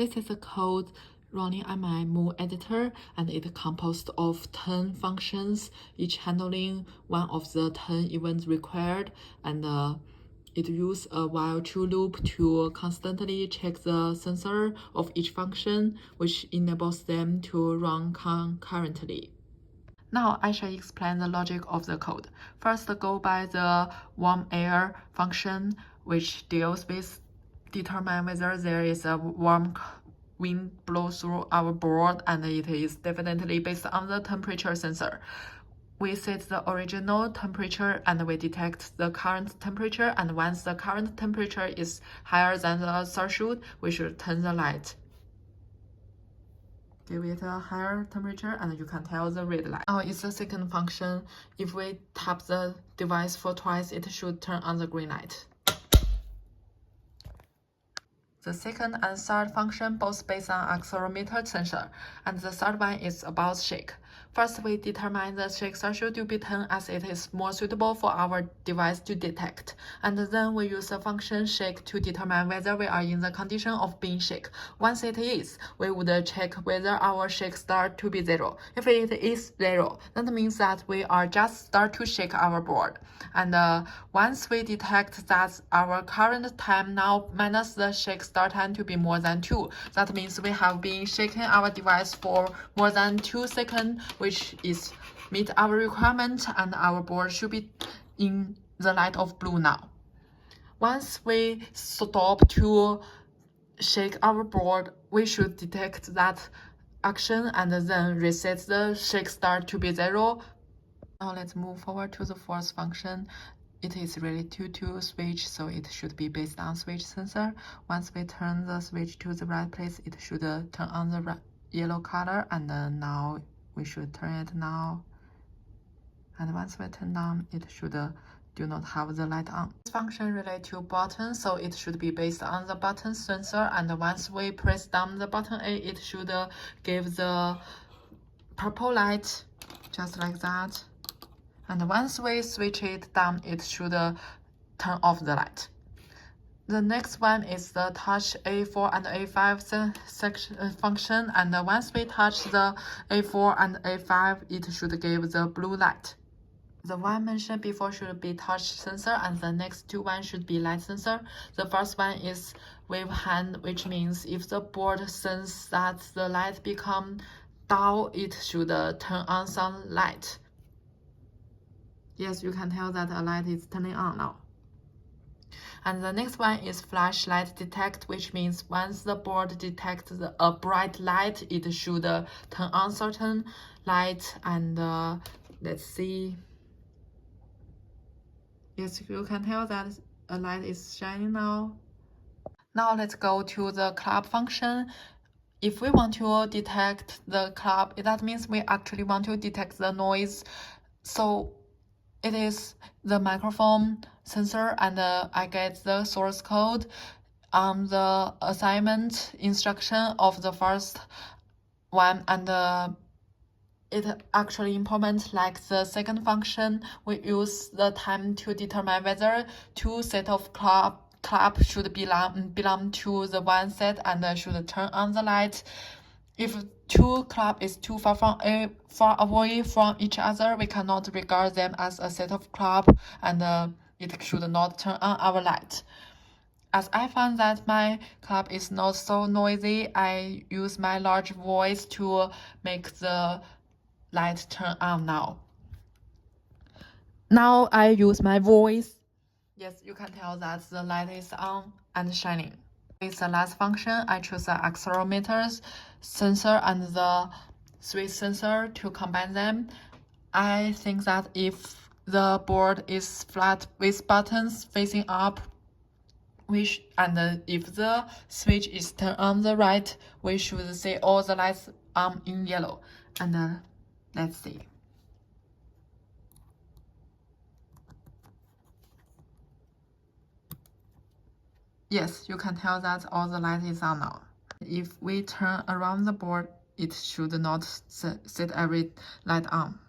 This is a code running on my Moon editor, and it composed of 10 functions, each handling one of the 10 events required, and it uses a while true loop to constantly check the sensor of each function, which enables them to run concurrently. Now I shall explain the logic of the code. First, go by the warm air function, which deals with determine whether there is a warm wind blow through our board, and it is definitely based on the temperature sensor. We set the original temperature and we detect the current temperature, and once the current temperature is higher than the threshold, we should turn the light. Give it a higher temperature and you can tell the red light. Now it's the second function. If we tap the device for twice, it should turn on the green light. The second and third function both based on accelerometer sensor, and the third one is about shake. First, we determine the shake threshold to be 10 as it is more suitable for our device to detect. And then we use the function shake to determine whether we are in the condition of being shake. Once it is, we would check whether our shake start to be 0. If it is 0, that means that we are just start to shake our board. And once we detect that our current time now minus the shake start time to be more than 2, that means we have been shaking our device for more than 2 seconds, which is meet our requirement, and our board should be in the light of blue now. Once we stop to shake our board, we should detect that action and then reset the shake start to be 0. Now let's move forward to the fourth function. It is related to switch, so it should be based on switch sensor. Once we turn the switch to the right place, it should turn on the yellow color, and now we should turn it now. And once we turn on, it should do not have the light on. This function relates to button, so it should be based on the button sensor, and once we press down the button A, it should give the purple light, just like that. And once we switch it down, it should turn off the light. The next one is the touch A4 and A5 function, and once we touch the A4 and A5, it should give the blue light. The one mentioned before should be touch sensor, and the next two one should be light sensor. The first one is wave hand, which means if the board senses that the light become dull, it should turn on some light. Yes, you can tell that a light is turning on now. And the next one is flashlight detect, which means once the board detects a bright light, it should turn on certain light. And let's see. Yes, you can tell that a light is shining now. Now let's go to the clap function. If we want to detect the clap, that means we actually want to detect the noise. So it is the microphone sensor, and I get the source code on the assignment instruction of the first one, and it actually implements like the second function. We use the time to determine whether two set of clap should belong to the one set and should turn on the light. If two clap is too far away from each other, we cannot regard them as a set of clap, and it should not turn on our light. As I found that my clap is not so noisy, I use my large voice to make the light turn on now. Now I use my voice. Yes, you can tell that the light is on and shining. With the last function, I choose the accelerometer sensor and the switch sensor to combine them. I think that if the board is flat with buttons facing up, and if the switch is turned on the right, we should see all the lights on in yellow. And let's see. Yes, you can tell that all the light is on now. If we turn around the board, it should not set every light on.